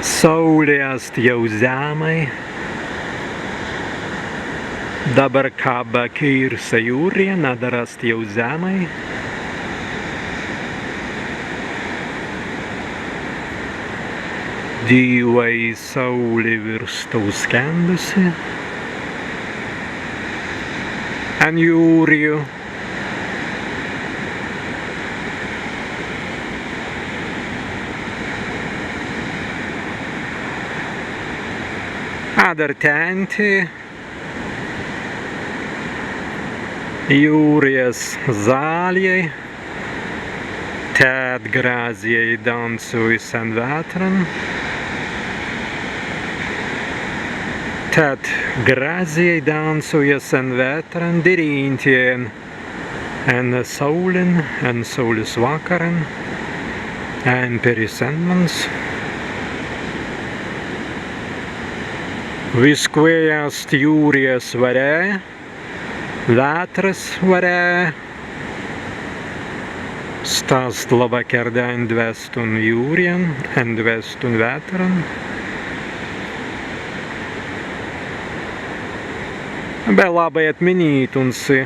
Saulė jau žemai, dabar kaba Kirsa jūrija, nadarast jau žemai. Dzīvai saulė virsta uzkendusi, an jūriju. Adartenti jūrijas zāļai, tēt grāzjai dansujas an vētran, tēt grāzjai dansujas an vētran, dirīntien en saulen, en saules vakaran, en perisenmans. Viskvējās jūrijas varē, vētras varē, stāst labvakardā en dvest un jūrien, en dvest un vētran. Vēl labi atminīt un si